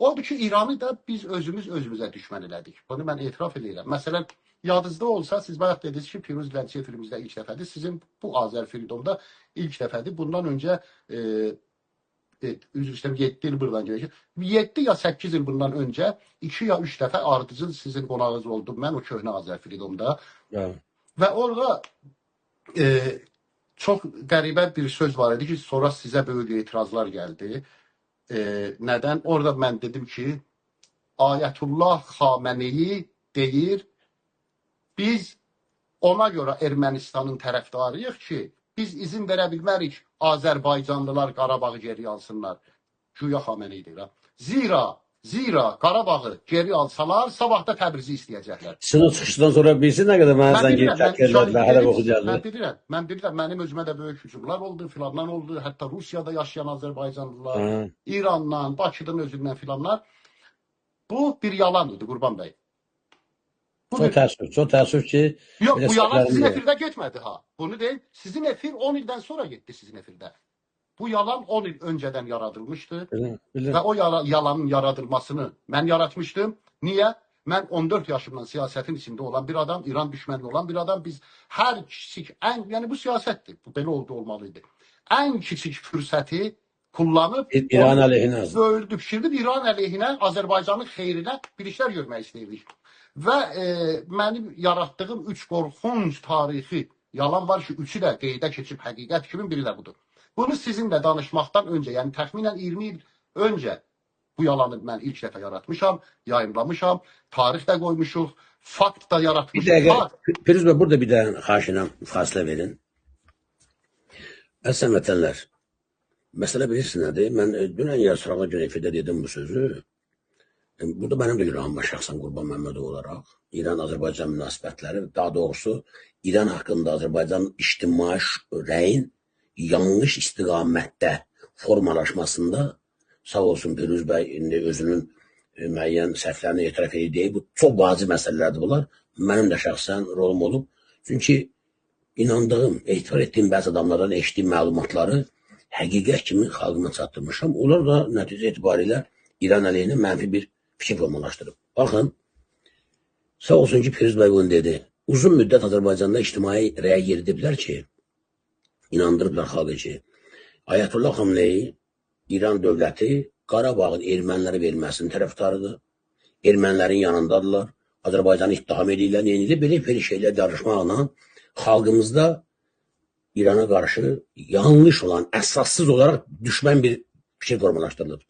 Odur ki, İranı da biz özümüz özümüzə düşmən elədik. Bunu mən etiraf edirəm. Məsələn, yadınızda olsa, siz bayaq dediniz ki, Firuz Lənçi filmimizdə ilk dəfədir. Sizin bu Azər Freedom'da ilk dəfədir. Bundan öncə üzr istəyirəm, 7 il buradan gələcək. 7 ya 8 il bundan öncə 2 ya 3 dəfə ardıcıl sizin qonağınız oldum mən o köhnə Azər Freedom'da. Evet. Və orada çox qəribə bir söz var idi ki, sonra sizə böyük etirazlar gəldi. Nədən? Orada mən dedim ki, Ayətullah Xameneyi deyir, biz ona görə Ermənistanın tərəfdarıyıq ki, biz izin verə bilmərik Azərbaycanlılar Qarabağı geri alsınlar. Güya Xameneyi deyir. Zira Qarabağı geri alsalar, sabah da Təbrizi istəyəcəklər. Sizin o çıxışdan sonra bilsin nə qədər mənə zəng edib təkirlər, hələ oxu gəldi. Mən bilirəm, mənim özümə də böyük hücumlar oldu, filanlar oldu. Hətta Rusiyada yaşayan Azərbaycanlılar, İrandan, Bakıdan özündən filanlar. Bu bir yalan idi, Qurban bəy. Çox təəssüf ki... Yox, bu yalan sizin efirdə getmədi ha. Bunu deyil, sizin efir 10 ildən sonra getdi sizin efirdə. Bu yalan 10 il öncədən yaradılmışdı. Bilirəm. Və o yalanın yaradılmasını mən yaratmışdım. Niyə? Mən 14 yaşımdan siyasətin içində olan bir adam, İran düşmənli olan bir adam. Biz hər kiçik, yəni bu siyasətdir. Bu belə olmalıydı. Ən kiçik fürsəti kullanıb İran əleyhinə fikirdir, İran əleyhinə, Azərbaycanın xeyrinə bir işlər görmək istəyirdik. Və mənim yaratdığım 3 qorxunc tarixi yalan var ki, 3'ü də qeydə keçib həqiqət kimi, biri də budur. Bunu sizinlə danışmaqdan öncə, yəni təxminən 20 il öncə bu yalanı mən ilk dəfə yaratmışam, yayınlamışam, tarix də qoymuşuq, fakt da yaratmışam. Bir dəqiqə, Firuz bəy, burada bir də xahişinə fasilə verin. Əslən vətənlər, məsələ bilirsiniz nədir? Mən dünən yarısırağa gün efirdə dedim bu sözü. Burada mənim də günahım var şəxsən Qurban Məmmədov olaraq. İran-Azərbaycan münasibətləri, daha doğrusu İran haqqında Azərbaycanın ictimai rəyin yanlış istiqamətdə formalaşmasında sağ olsun Firuz bəy indi özünün müəyyən səhvlərini etiraf edib. Bu çox vacib məsələlərdir bunlar. Mənim də şəxsən rolum olub. Çünki inandığım, etibar etdiyim bəzi adamlardan eşitdiyim məlumatları həqiqət kimi xalqıma çatdırmışam. Onlar da nəticə etibarilə İran əleyhinə mənfi bir fikir formalaşdırıb. Baxın, sağ olsun ki Firuz bəy bunu dedi. Uzun müddət Azərbaycanda ictimai rəy yeridiblər ki, inandırıblar xalqı ki, Ayətullah Xameneyi İran dövləti Qarabağın ermənilərə verilməsinin tərəfdarıdır. Ermənilərin yanındadırlar. Azərbaycanı ittiham edirlər. Belə şeylə danışmaqla xalqımızda İrana qarşı yanlış olan, əsassız olaraq düşmən bir fikir formalaşdırılıb.